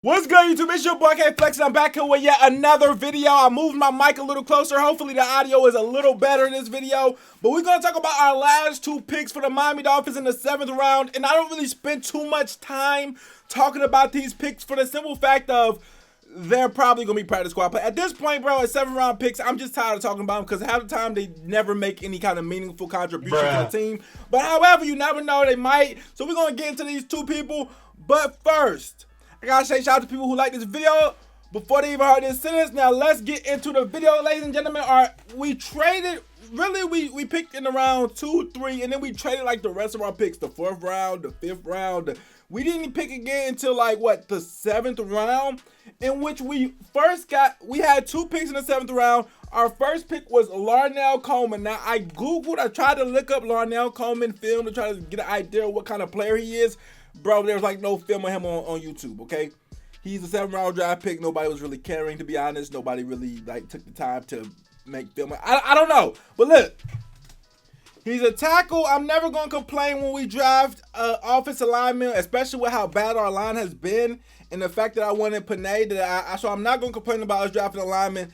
What's good, YouTube? It's your boy K-Flex, and I'm back here with yet another video. I moved my mic a little closer. Hopefully the audio is a little better in this video. But we're going to talk about our last two picks for the Miami Dolphins in the 7th round. And I don't really spend too much time talking about these picks for the simple fact of they're probably going to be practice squad. But at this point, bro, at 7th round picks, I'm just tired of talking about them because half the time they never make any kind of meaningful contribution to the team. But however, you never know, they might. So we're going to get into these two people. But first, I gotta say shout out to people who like this video before they even heard this sentence. Now let's get into the video, ladies and gentlemen. We traded, really we picked in around 2, 3, and then we traded like the rest of our picks, the 4th round, the 5th round. We didn't pick again until like what, the 7th round, in which we had 2 picks in the 7th round. Our first pick was Larnel Coleman. Now I tried to look up Larnel Coleman film to try to get an idea of what kind of player he is. Bro, there's like no film of him on YouTube, okay? He's a 7th round draft pick. Nobody was really caring, to be honest. Nobody really like took the time to make film. I don't know. But look, he's a tackle. I'm never going to complain when we draft offensive linemen, especially with how bad our line has been and the fact that I wanted Panay. So I'm not going to complain about us drafting a lineman.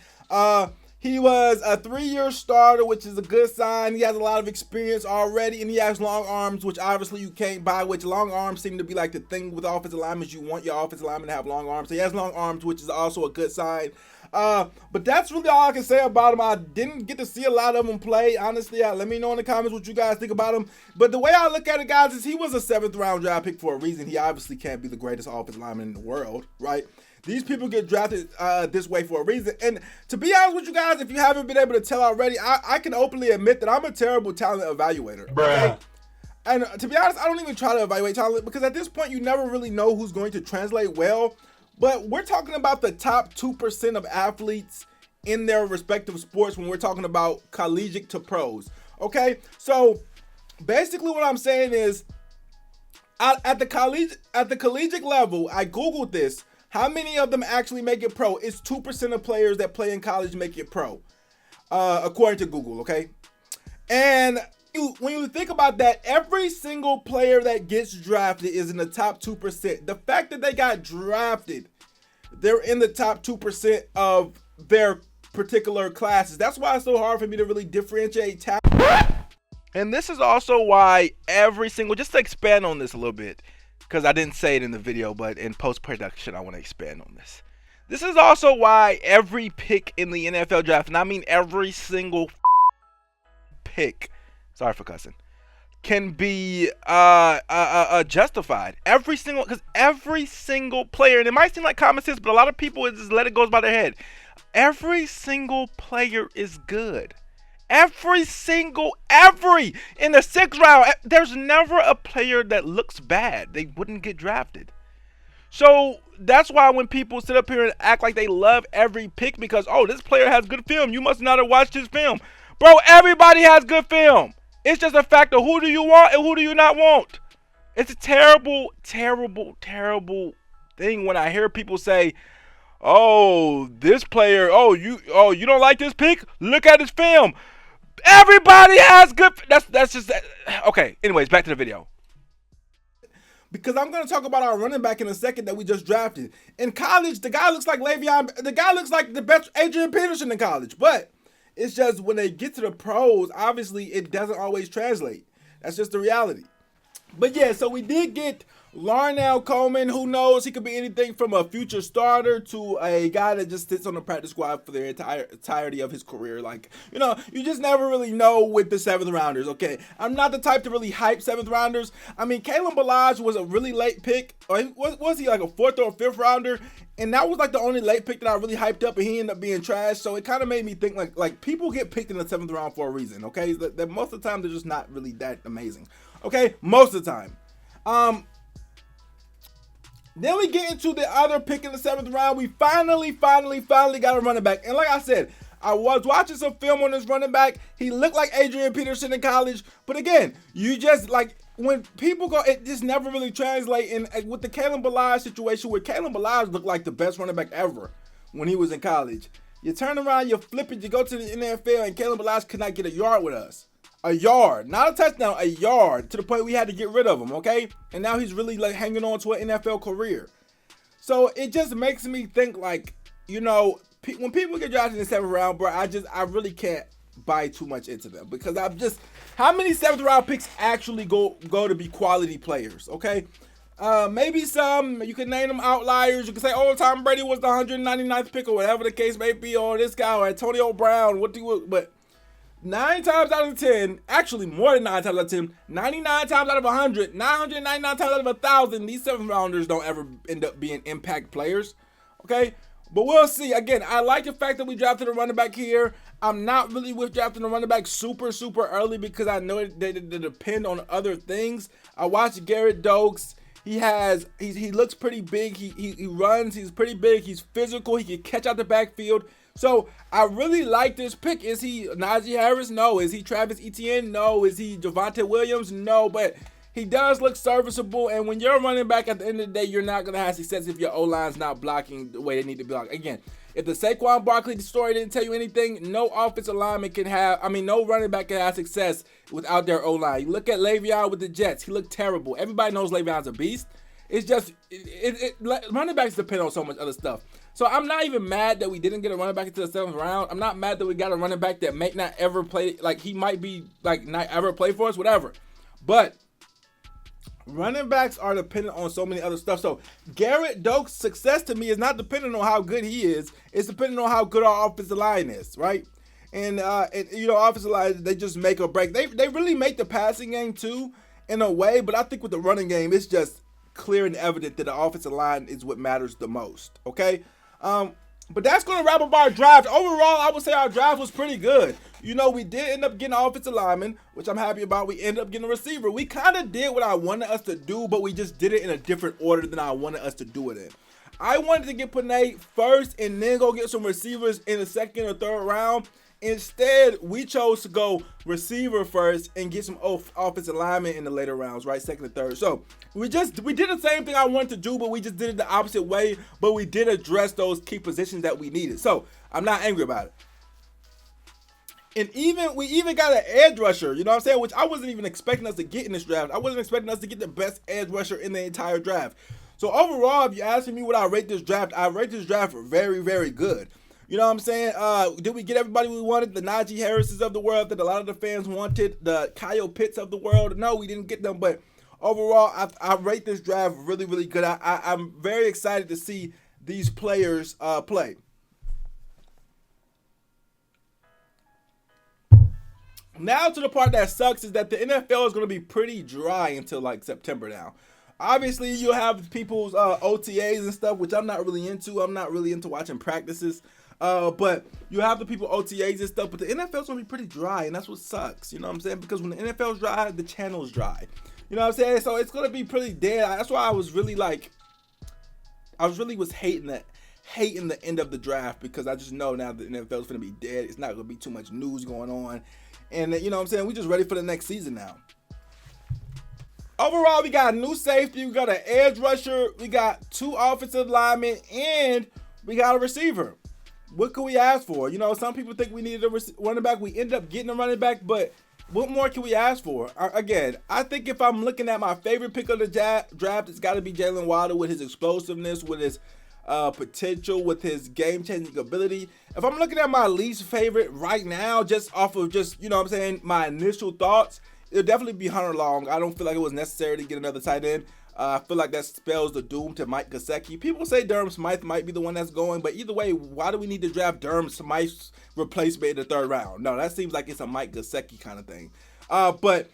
He was a 3-year starter, which is a good sign. He has a lot of experience already, and he has long arms, which obviously you can't buy, which long arms seem to be like the thing with offensive linemen. You want your offensive lineman to have long arms. So he has long arms, which is also a good sign. But that's really all I can say about him. I didn't get to see a lot of him play, honestly. Let me know in the comments what you guys think about him. But the way I look at it, guys, is he was a 7th round draft pick for a reason. He obviously can't be the greatest offensive lineman in the world, right? These people get drafted this way for a reason. And to be honest with you guys, if you haven't been able to tell already, I can openly admit that I'm a terrible talent evaluator. Okay? And to be honest, I don't even try to evaluate talent because at this point, you never really know who's going to translate well. But we're talking about the top 2% of athletes in their respective sports when we're talking about collegiate to pros. Okay? So basically what I'm saying is at the collegiate level, I Googled this. How many of them actually make it pro? It's 2% of players that play in college make it pro, according to Google, okay? And when you think about that, every single player that gets drafted is in the top 2%. The fact that they got drafted, they're in the top 2% of their particular classes. That's why it's so hard for me to really differentiate talent. And this is also why just to expand on this a little bit, because I didn't say it in the video, but in post-production, I want to expand on this. This is also why every pick in the NFL draft, and I mean every single pick, sorry for cussing, can be justified. Because every single player, and it might seem like common sense, but a lot of people just let it go by their head. Every single player is good. Every in the 6th round, there's never a player that looks bad. They wouldn't get drafted. So that's why when people sit up here and act like they love every pick because, oh, this player has good film, you must not have watched his film. Bro, everybody has good film. It's just a fact of who do you want and who do you not want. It's a terrible, terrible, terrible thing when I hear people say, oh, this player, you don't like this pick? Look at his film. Everybody has good. That's just okay. Anyways, back to the video. Because I'm going to talk about our running back in a second that we just drafted. In college, the guy looks like the guy looks like the best Adrian Peterson in college. But it's just when they get to the pros, obviously it doesn't always translate. That's just the reality. But yeah, so we did get Larnel Coleman. Who knows? He could be anything from a future starter to a guy that just sits on the practice squad for the entirety of his career. Like, you just never really know with the 7th rounders, okay? I'm not the type to really hype 7th rounders. I mean, Kalen Ballage was a really late pick. Or was he like a 4th or 5th rounder? And that was like the only late pick that I really hyped up, and he ended up being trash. So it kind of made me think like people get picked in the 7th round for a reason, okay? That most of the time they're just not really that amazing, okay? Most of the time. Then we get into the other pick in the 7th round. We finally got a running back. And like I said, I was watching some film on this running back. He looked like Adrian Peterson in college. But again, you just like when people go, it just never really translates. And with the Kalen Ballage situation, where Kalen Ballage looked like the best running back ever when he was in college. You turn around, you flip it, you go to the NFL, and Kalen Ballage could not get a yard with us. A yard, not a touchdown, a yard, to the point we had to get rid of him, okay? And now he's really like hanging on to an NFL career. So it just makes me think like, you know, when people get drafted in the 7th round, bro, I really can't buy too much into them, because how many 7th round picks actually go to be quality players? Okay. Maybe some, you can name them outliers. You can say, oh, Tom Brady was the 199th pick, or whatever the case may be, or this guy, or Antonio Brown, but 9 times out of 10, actually more than 9 times out of 10, 99 times out of 100, 999 times out of 1,000, these 7th rounders don't ever end up being impact players. Okay. But we'll see. Again, I like the fact that we drafted a running back here. I'm not really with drafting a running back super early, because I know they depend on other things. I watched Gerrid Doaks. He looks pretty big. He runs. He's pretty big. He's physical. He can catch out the backfield. So I really like this pick. Is he Najee Harris? No. Is he Travis Etienne? No. Is he Javonte Williams? No. But he does look serviceable, and when you're running back, at the end of the day, you're not going to have success if your O-line's not blocking the way they need to block. Again, if the Saquon Barkley story didn't tell you anything, no offensive lineman no running back can have success without their O-line. You look at Le'Veon with the Jets. He looked terrible. Everybody knows Le'Veon's a beast. It's just, running backs depend on so much other stuff. So I'm not even mad that we didn't get a running back into the 7th round. I'm not mad that we got a running back that may not ever play, like he might be, like not ever play for us, whatever. But running backs are dependent on so many other stuff. So Gerrid Doaks' success to me is not dependent on how good he is. It's dependent on how good our offensive line is, right? And you know, offensive line, they just make or break. They really make the passing game too, in a way. But I think with the running game, it's just clear and evident that the offensive line is what matters the most. Okay. But that's going to wrap up our draft. Overall, I would say our draft was pretty good. You know, we did end up getting an offensive lineman, which I'm happy about. We ended up getting a receiver. We kind of did what I wanted us to do, but we just did it in a different order than I wanted us to do it in. I wanted to get Panay first and then go get some receivers in the 2nd or 3rd round. Instead, we chose to go receiver first and get some offensive linemen in the later rounds, right? 2nd and 3rd. So we did the same thing I wanted to do, but we just did it the opposite way. But we did address those key positions that we needed. So I'm not angry about it. And we even got an edge rusher, you know what I'm saying? Which I wasn't even expecting us to get in this draft. I wasn't expecting us to get the best edge rusher in the entire draft. So overall, if you're asking me what I rate this draft very, very good. You know what I'm saying? Did we get everybody we wanted? The Najee Harrises of the world that a lot of the fans wanted, the Kyle Pitts of the world. No, we didn't get them. But overall, I rate this draft really, really good. I'm very excited to see these players play. Now to the part that sucks is that the NFL is going to be pretty dry until like September now. Obviously, you'll have people's OTAs and stuff, which I'm not really into. I'm not really into watching practices. But you have the people OTAs and stuff, but the NFL's going to be pretty dry, and that's what sucks. You know what I'm saying? Because when the NFL's dry, the channel's dry. You know what I'm saying? So it's going to be pretty dead. That's why I was really hating the end of the draft, because I just know now the NFL's going to be dead. It's not going to be too much news going on. And you know what I'm saying? We're just ready for the next season now. Overall, we got a new safety, we got an edge rusher, we got 2 offensive linemen, and we got a receiver. What could we ask for? You know, some people think we needed a running back. We ended up getting a running back, but what more can we ask for? Again, I think if I'm looking at my favorite pick of the draft, it's got to be Jalen Waddle with his explosiveness, with his potential, with his game-changing ability. If I'm looking at my least favorite right now, just off of you know what I'm saying, my initial thoughts, it'll definitely be Hunter Long. I don't feel like it was necessary to get another tight end. I feel like that spells the doom to Mike Gesicki. People say Durham Smythe might be the one that's going, but either way, why do we need to draft Durham Smythe's replacement in the 3rd round? No, that seems like it's a Mike Gesicki kind of thing. But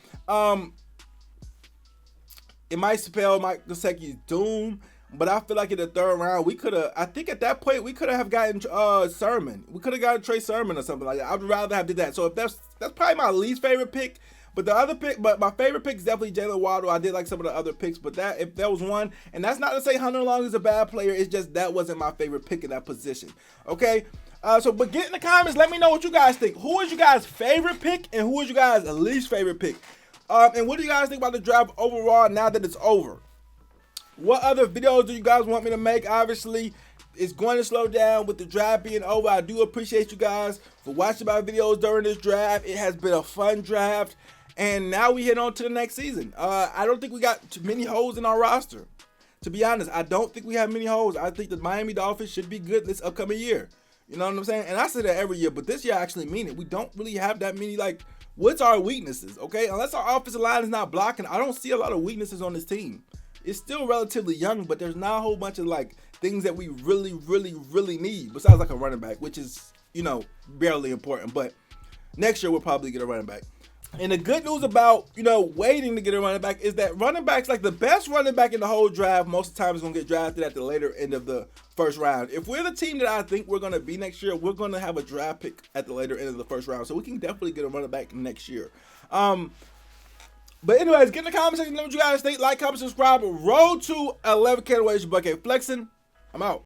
it might spell Mike Gesicki's doom. But I feel like in the 3rd round, we could have, I think at that point, we could have gotten Sermon. We could have gotten Trey Sermon or something like that. I'd rather have did that. So if that's probably my least favorite pick. But my favorite pick is definitely Jalen Waddle. I did like some of the other picks, but if there was one, and that's not to say Hunter Long is a bad player, it's just that wasn't my favorite pick in that position. Okay? But get in the comments, let me know what you guys think. Who is you guys' favorite pick, and who is you guys' least favorite pick? And what do you guys think about the draft overall now that it's over? What other videos do you guys want me to make? Obviously, it's going to slow down with the draft being over. I do appreciate you guys for watching my videos during this draft. It has been a fun draft. And now we head on to the next season. I don't think we got too many holes in our roster. To be honest, I don't think we have many holes. I think the Miami Dolphins should be good this upcoming year. You know what I'm saying? And I say that every year, but this year I actually mean it. We don't really have that many, like, what's our weaknesses, okay? Unless our offensive line is not blocking, I don't see a lot of weaknesses on this team. It's still relatively young, but there's not a whole bunch of, like, things that we really, really, really need, besides, like, a running back, which is, you know, barely important. But next year we'll probably get a running back. And the good news about, you know, waiting to get a running back is that running backs, like the best running back in the whole draft, most of the time is going to get drafted at the later end of the first round. If we're the team that I think we're going to be next year, we're going to have a draft pick at the later end of the first round. So we can definitely get a running back next year. But anyways, get in the comment section. Let me know what you guys think. Like, comment, subscribe. Road to 11K. Your boy Flexing. I'm out.